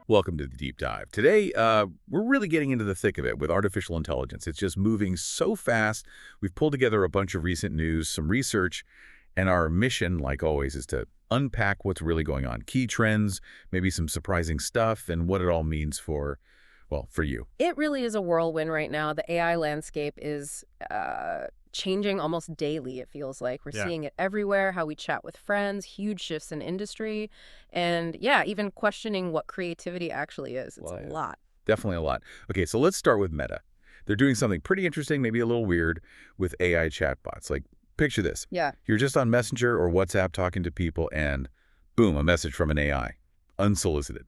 Welcome to the deep dive. Today, we're really getting into the thick of it with artificial intelligence. It's just moving so fast. We've pulled together a bunch of recent news, some research, and our mission, like always, is to unpack what's really going on. Key trends, maybe some surprising stuff, and what it all means for, well, for you. It really is a whirlwind right now. The AI landscape is changing almost daily, it feels like. We're seeing it everywhere, how we chat with friends, huge shifts in industry, and yeah, even questioning what creativity actually is. It's a lot. Definitely a lot. Okay, so let's start with Meta. They're doing something pretty interesting, maybe a little weird, with AI chatbots. Like, picture this. Yeah. You're just on Messenger or WhatsApp talking to people, and boom, a message from an AI, unsolicited.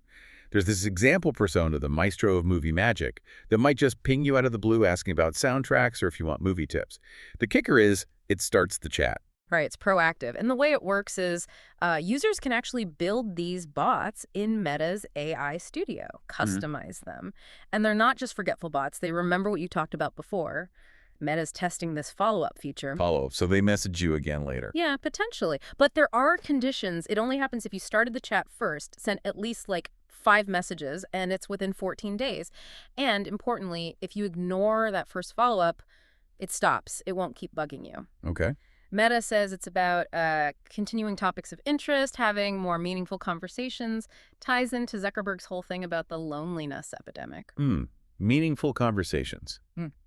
There's this example persona, the maestro of movie magic, that might just ping you out of the blue asking about soundtracks or if you want movie tips. The kicker is it starts the chat. Right, it's proactive. And the way it works is users can actually build these bots in Meta's AI studio, customize them. And they're not just forgetful bots. They remember what you talked about before. Meta's testing this follow-up feature. Follow-up, so they message you again later. Yeah, potentially. But there are conditions. It only happens if you started the chat first, sent at least like 5 messages, and it's within 14 days. And importantly, if you ignore that first follow-up, it stops. It won't keep bugging you. Okay. Meta says it's about continuing topics of interest, having more meaningful conversations, ties into Zuckerberg's whole thing about the loneliness epidemic. Meaningful conversations.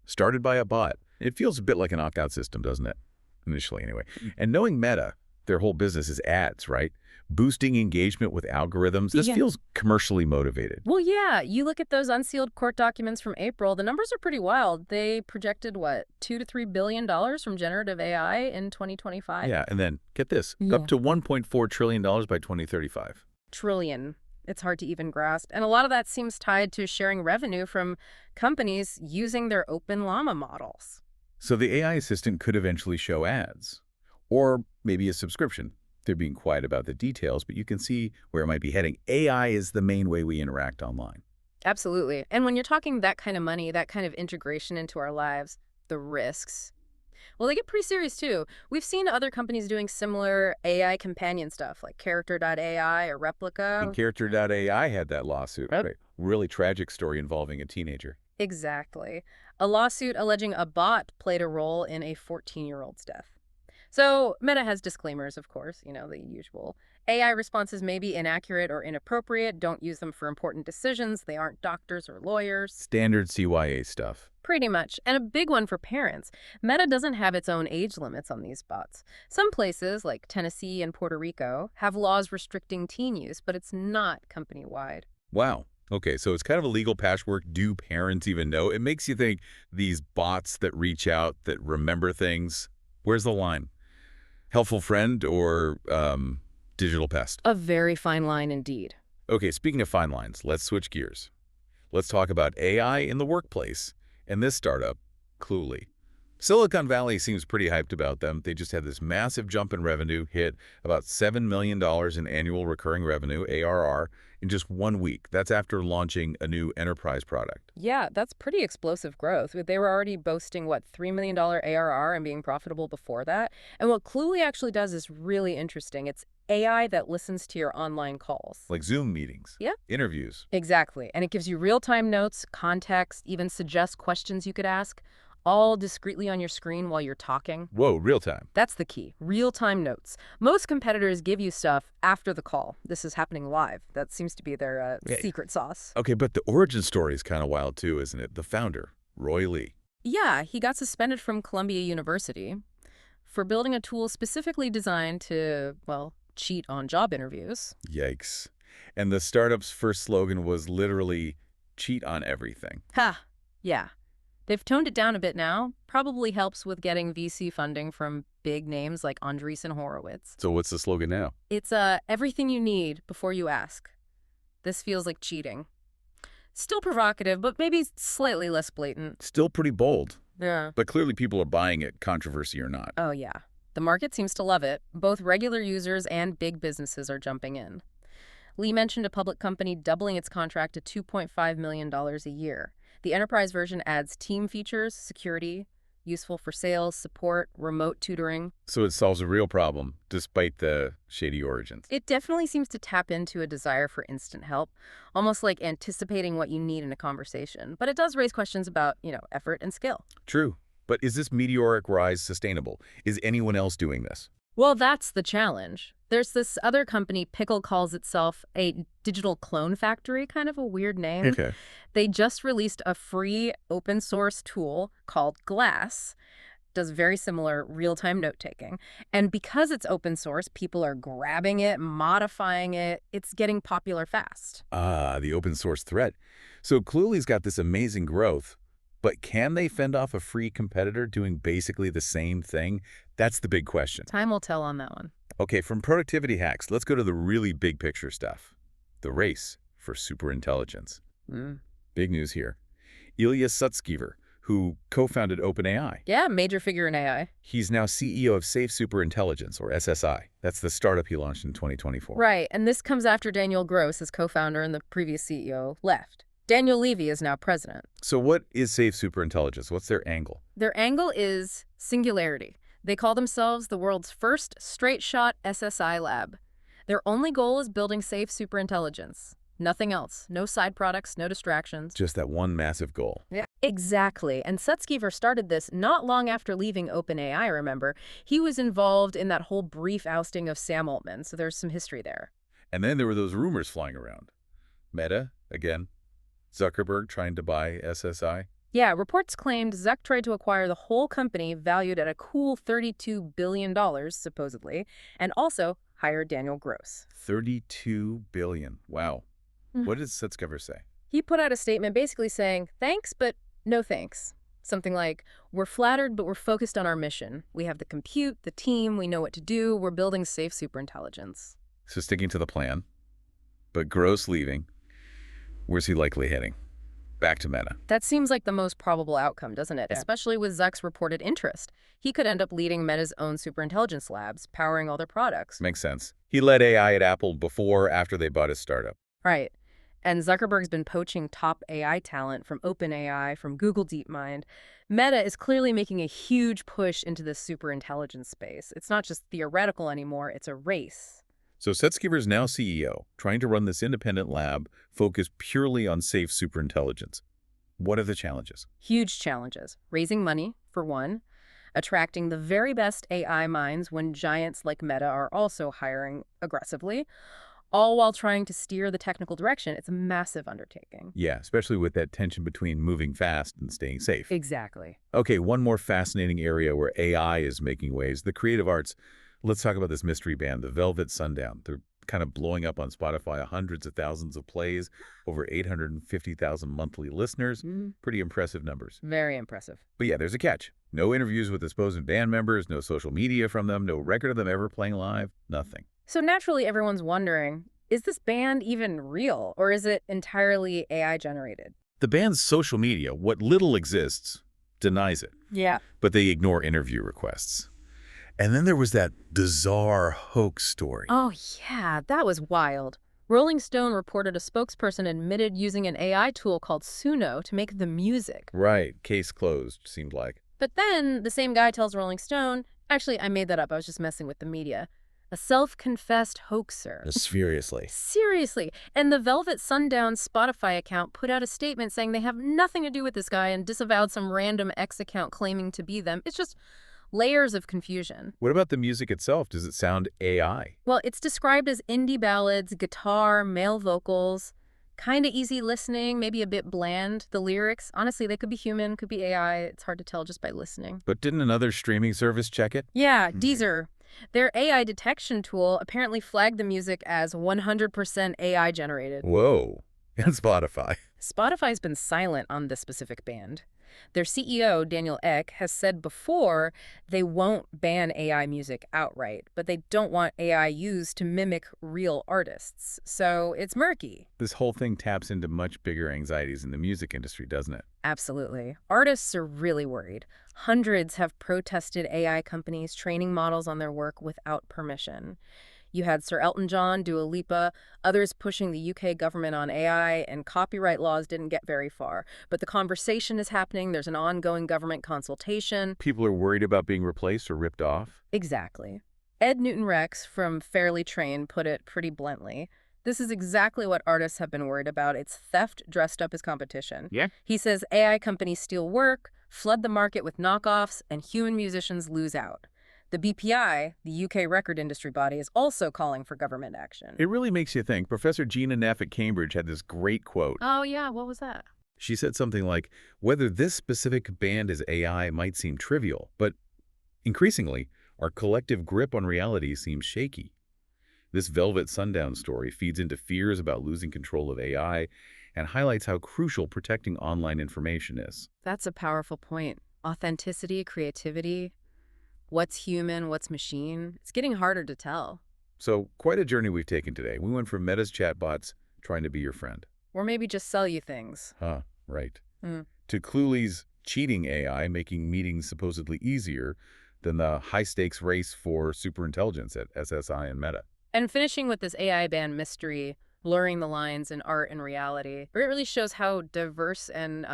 Started by a bot. It feels a bit like an opt-out system, doesn't it? Initially, anyway. And knowing Meta, their whole business is ads, right? Boosting engagement with algorithms. This feels commercially motivated. Well, yeah. You look at those unsealed court documents from April, the numbers are pretty wild. They projected, what, $2 to $3 billion from generative AI in 2025? Yeah, and then, get this, up to $1.4 trillion by 2035. Trillion. It's hard to even grasp. And a lot of that seems tied to sharing revenue from companies using their open llama models. So the AI assistant could eventually show ads. Or maybe a subscription. They're being quiet about the details, but you can see where it might be heading. AI is the main way we interact online. Absolutely. And when you're talking that kind of money, that kind of integration into our lives, the risks, well, they get pretty serious too. We've seen other companies doing similar AI companion stuff like Character.ai or Replica. And Character.ai had that lawsuit. Right? Really tragic story involving a teenager. Exactly. A lawsuit alleging a bot played a role in a 14-year-old's death. So Meta has disclaimers, of course, you know, the usual. AI responses may be inaccurate or inappropriate. Don't use them for important decisions. They aren't doctors or lawyers. Standard CYA stuff. Pretty much. And a big one for parents. Meta doesn't have its own age limits on these bots. Some places, like Tennessee and Puerto Rico, have laws restricting teen use, but it's not company-wide. Wow. Okay, so it's kind of a legal patchwork. Do parents even know? It makes you think these bots that reach out, that remember things, where's the line? Helpful friend or digital pest? A very fine line indeed. Okay, speaking of fine lines, let's switch gears. Let's talk about AI in the workplace and this startup, Cluely. Silicon Valley seems pretty hyped about them. They just had this massive jump in revenue, hit about $7 million in annual recurring revenue, ARR, in just 1 week. That's after launching a new enterprise product. Yeah, that's pretty explosive growth. They were already boasting, what, $3 million ARR and being profitable before that? And what Cluely actually does is really interesting. It's AI that listens to your online calls. Like Zoom meetings. Yeah. Interviews. Exactly. And it gives you real-time notes, context, even suggests questions you could ask, all discreetly on your screen while you're talking. Whoa, real time. That's the key. Real-time notes. Most competitors give you stuff after the call. This is happening live. That seems to be their secret sauce. Okay, but the origin story is kind of wild too, isn't it? The founder, Roy Lee. Yeah, he got suspended from Columbia University for building a tool specifically designed to, well, cheat on job interviews. Yikes. And the startup's first slogan was literally, cheat on everything. Ha! Yeah. They've toned it down a bit now. Probably helps with getting VC funding from big names like Andreessen Horowitz. So what's the slogan now? It's everything you need before you ask. This feels like cheating. Still provocative, but maybe slightly less blatant. Still pretty bold. Yeah. But clearly people are buying it, controversy or not. Oh, yeah. The market seems to love it. Both regular users and big businesses are jumping in. Lee mentioned a public company doubling its contract to $2.5 million a year. The enterprise version adds team features, security, useful for sales, support, remote tutoring. So it solves a real problem, despite the shady origins. It definitely seems to tap into a desire for instant help, almost like anticipating what you need in a conversation. But it does raise questions about, effort and skill. True. But is this meteoric rise sustainable? Is anyone else doing this? Well, that's the challenge. There's this other company, Pickle calls itself a digital clone factory, kind of a weird name. Okay. They just released a free open source tool called Glass, does very similar real-time note-taking. And because it's open source, people are grabbing it, modifying it. It's getting popular fast. Ah, the open source threat. So Cluely's got this amazing growth, but can they fend off a free competitor doing basically the same thing? That's the big question. Time will tell on that one. Okay, from productivity hacks, let's go to the really big picture stuff. The race for superintelligence. Mm. Big news here. Ilya Sutskever, who co-founded OpenAI. Yeah, major figure in AI. He's now CEO of Safe Superintelligence, or SSI. That's the startup he launched in 2024. Right, and this comes after Daniel Gross, his co-founder and the previous CEO, left. Daniel Levy is now president. So what is Safe Superintelligence? What's their angle? Their angle is singularity. They call themselves the world's first straight-shot SSI lab. Their only goal is building safe superintelligence. Nothing else. No side products, no distractions. Just that one massive goal. Yeah, exactly. And Sutskever started this not long after leaving OpenAI, remember. He was involved in that whole brief ousting of Sam Altman, so there's some history there. And then there were those rumors flying around. Meta, again. Zuckerberg trying to buy SSI. Yeah, reports claimed Zuck tried to acquire the whole company valued at a cool $32 billion, supposedly, and also hired Daniel Gross. $32 billion. Wow. Mm. What does Sutskever say? He put out a statement basically saying, thanks, but no thanks. Something like, we're flattered, but we're focused on our mission. We have the compute, the team, we know what to do, we're building safe superintelligence. So sticking to the plan, but Gross leaving. Where's he likely heading? Back to Meta. That seems like the most probable outcome, doesn't it? Yeah. Especially with Zuck's reported interest. He could end up leading Meta's own superintelligence labs, powering all their products. Makes sense. He led AI at Apple before, after they bought his startup. Right. And Zuckerberg's been poaching top AI talent from OpenAI, from Google DeepMind. Meta is clearly making a huge push into this superintelligence space. It's not just theoretical anymore, it's a race. So Sutskever is now CEO, trying to run this independent lab focused purely on safe superintelligence. What are the challenges? Huge challenges. Raising money, for one. Attracting the very best AI minds when giants like Meta are also hiring aggressively. All while trying to steer the technical direction. It's a massive undertaking. Yeah, especially with that tension between moving fast and staying safe. Exactly. Okay, one more fascinating area where AI is making waves, the creative arts. Let's talk about this mystery band, the Velvet Sundown. They're kind of blowing up on Spotify, hundreds of thousands of plays, over 850,000 monthly listeners. Pretty impressive numbers. Very impressive. But yeah, there's a catch. No interviews with the supposed band members, no social media from them, no record of them ever playing live, nothing. So naturally, everyone's wondering, is this band even real, or is it entirely AI generated? The band's social media, what little exists, denies it. Yeah. But they ignore interview requests. And then there was that bizarre hoax story. Oh, yeah, that was wild. Rolling Stone reported a spokesperson admitted using an AI tool called Suno to make the music. Right. Case closed, seemed like. But then the same guy tells Rolling Stone, actually, I made that up. I was just messing with the media. A self-confessed hoaxer. Seriously. Seriously. And the Velvet Sundown Spotify account put out a statement saying they have nothing to do with this guy and disavowed some random X account claiming to be them. It's just layers of confusion. What about the music itself? Does it sound AI? Well, it's described as indie ballads, guitar, male vocals, kind of easy listening, maybe a bit bland. The lyrics, honestly, they could be human, could be AI. It's hard to tell just by listening. But didn't another streaming service check it? Yeah, Deezer. Their AI detection tool apparently flagged the music as 100% AI generated. Whoa. And Spotify. Spotify's been silent on this specific band. Their CEO, Daniel Ek, has said before they won't ban AI music outright, but they don't want AI used to mimic real artists. So it's murky. This whole thing taps into much bigger anxieties in the music industry, doesn't it? Absolutely. Artists are really worried. Hundreds have protested AI companies training models on their work without permission. You had Sir Elton John, Dua Lipa, others pushing the UK government on AI, and copyright laws didn't get very far. But the conversation is happening. There's an ongoing government consultation. People are worried about being replaced or ripped off. Exactly. Ed Newton-Rex from Fairly Trained put it pretty bluntly. This is exactly what artists have been worried about. It's theft dressed up as competition. Yeah. He says AI companies steal work, flood the market with knockoffs, and human musicians lose out. The BPI, the UK record industry body, is also calling for government action. It really makes you think. Professor Gina Neff at Cambridge had this great quote. Oh, yeah, what was that? She said something like, whether this specific band is AI might seem trivial, but increasingly, our collective grip on reality seems shaky. This Velvet Sundown story feeds into fears about losing control of AI and highlights how crucial protecting online information is. That's a powerful point. Authenticity, creativity, what's human, what's machine. It's getting harder to tell. So, quite a journey we've taken today. We went from Meta's chatbots trying to be your friend. Or maybe just sell you things. Right. Mm. To Cluely's cheating AI making meetings supposedly easier than the high-stakes race for superintelligence at SSI and Meta. And finishing with this AI band mystery, blurring the lines in art and reality, it really shows how diverse and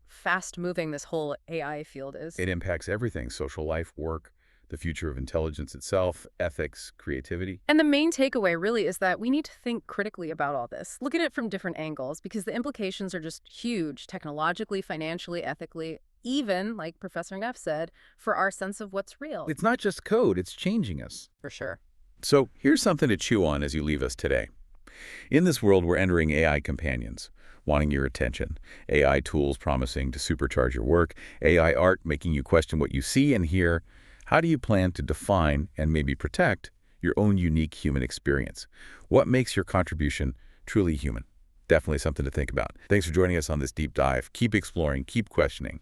fast-moving this whole AI field is. It impacts everything: social life, work, the future of intelligence itself, ethics, creativity. And the main takeaway really is that we need to think critically about all this. Look at it from different angles, because the implications are just huge, technologically, financially, ethically, even, like Professor Neff said, for our sense of what's real. It's not just code, it's changing us. For sure. So here's something to chew on as you leave us today. In this world, we're entering AI companions, wanting your attention. AI tools promising to supercharge your work. AI art making you question what you see and hear. How do you plan to define and maybe protect your own unique human experience? What makes your contribution truly human? Definitely something to think about. Thanks for joining us on this deep dive. Keep exploring, keep questioning.